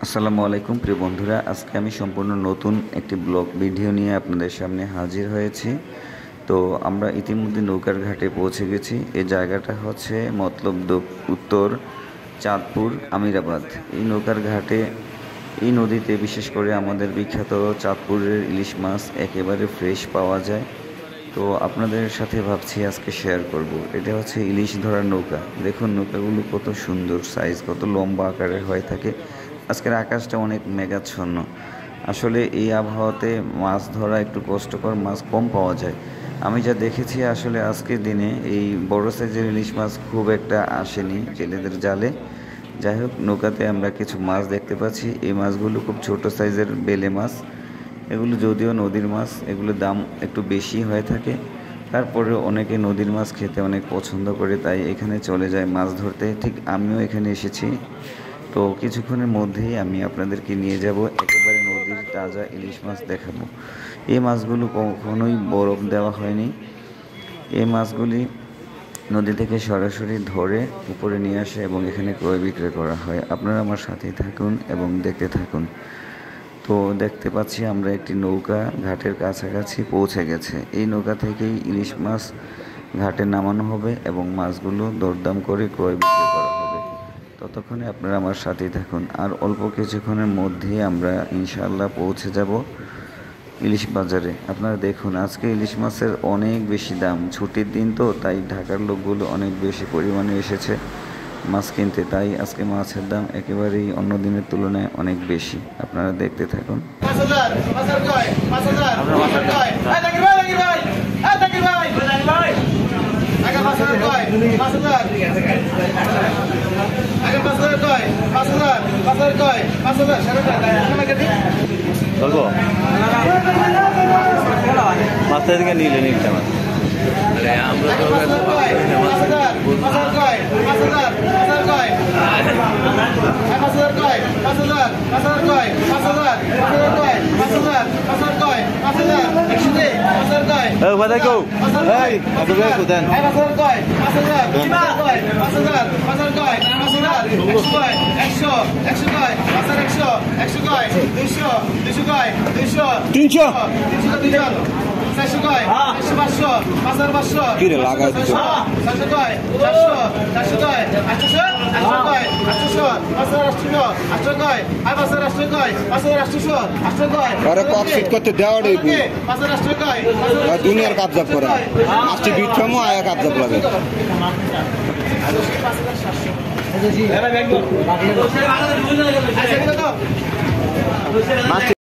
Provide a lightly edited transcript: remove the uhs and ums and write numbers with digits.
আসসালামু আলাইকুম প্রিয় বন্ধুরা, আজকে আমি সম্পূর্ণ নতুন একটি ব্লগ ভিডিও নিয়ে আপনাদের সামনে হাজির হয়েছি। তো আমরা ইতিমধ্যে নৌকার ঘাটে পৌঁছে গেছি। এই জায়গাটা হচ্ছে মতলব উত্তর চাঁদপুর আমিরাবাদ। এই নৌকার ঘাটে এই নদীতে বিশেষ করে আমাদের বিখ্যাত চাঁদপুরের ইলিশ মাছ একেবারে ফ্রেশ পাওয়া যায়। তো আপনাদের সাথে ভাবছি আজকে শেয়ার করব। এটা হচ্ছে ইলিশ ধরার নৌকা। দেখুন নৌকাগুলো কত সুন্দর সাইজ, কত লম্বা আকারের হয়ে থাকে। আজকের আকাশটা অনেক মেঘাচ্ছন্ন। আসলে এই আবহাওয়াতে মাছ ধরা একটু কষ্টকর, মাছ কম পাওয়া যায়। আমি যা দেখেছি আসলে আজকের দিনে এই বড় সাইজের ইলিশ মাছ খুব একটা আসেনি জেলেদের জালে। যাই হোক, নৌকাতে আমরা কিছু মাছ দেখতে পাচ্ছি। এই মাছগুলো খুব ছোট সাইজের বেলে মাছ। এগুলো যদিও নদীর মাছ, এগুলোর দাম একটু বেশি হয়ে থাকে। তারপরেও অনেকে নদীর মাছ খেতে অনেক পছন্দ করে, তাই এখানে চলে যায় মাছ ধরতে। ঠিক আমিও এখানে এসেছি। তো কিছুক্ষণের মধ্যেই আমি আপনাদেরকে নিয়ে যাব, একেবারে নদীর তাজা ইলিশ মাছ দেখাবো। এই মাছগুলো কখনোই বরফ দেওয়া হয়নি। এই মাছগুলি নদী থেকে সরাসরি ধরে উপরে নিয়ে আসে এবং এখানে ক্রয় বিক্রয় করা হয়। আপনারা আমার সাথেই থাকুন এবং দেখতে থাকুন। তো দেখতে পাচ্ছি আমরা একটি নৌকা ঘাটের কাছাকাছি পৌঁছে গেছে। এই নৌকা থেকেই ইলিশ মাছ ঘাটে নামানো হবে এবং মাছগুলো দরদাম করে ক্রয় বিক্রয় করা হবে। ততক্ষণে আপনারা আমার সাথেই থাকুন। আর অল্প কিছুক্ষণের মধ্যেই আমরা ইনশাআল্লাহ পৌঁছে যাব ইলিশ বাজারে। আপনারা দেখুন, আজকে ইলিশ মাছের অনেক বেশি দাম। ছুটির দিন তো, তাই ঢাকার লোকগুলো অনেক বেশি পরিমাণে এসেছে মাছ কিনতে। তাই আজকে মাছের দাম একেবারেই অন্য দিনের তুলনায় অনেক বেশি। আপনারা দেখতে থাকুন। মাছটা দিকে নিলে নিতে আমার কিরে লাগাই করতে দেওয়া দুনিয়ার কাবজাব করে আসছে বিচ্ছমো আয়া কাবজাব লাগে। না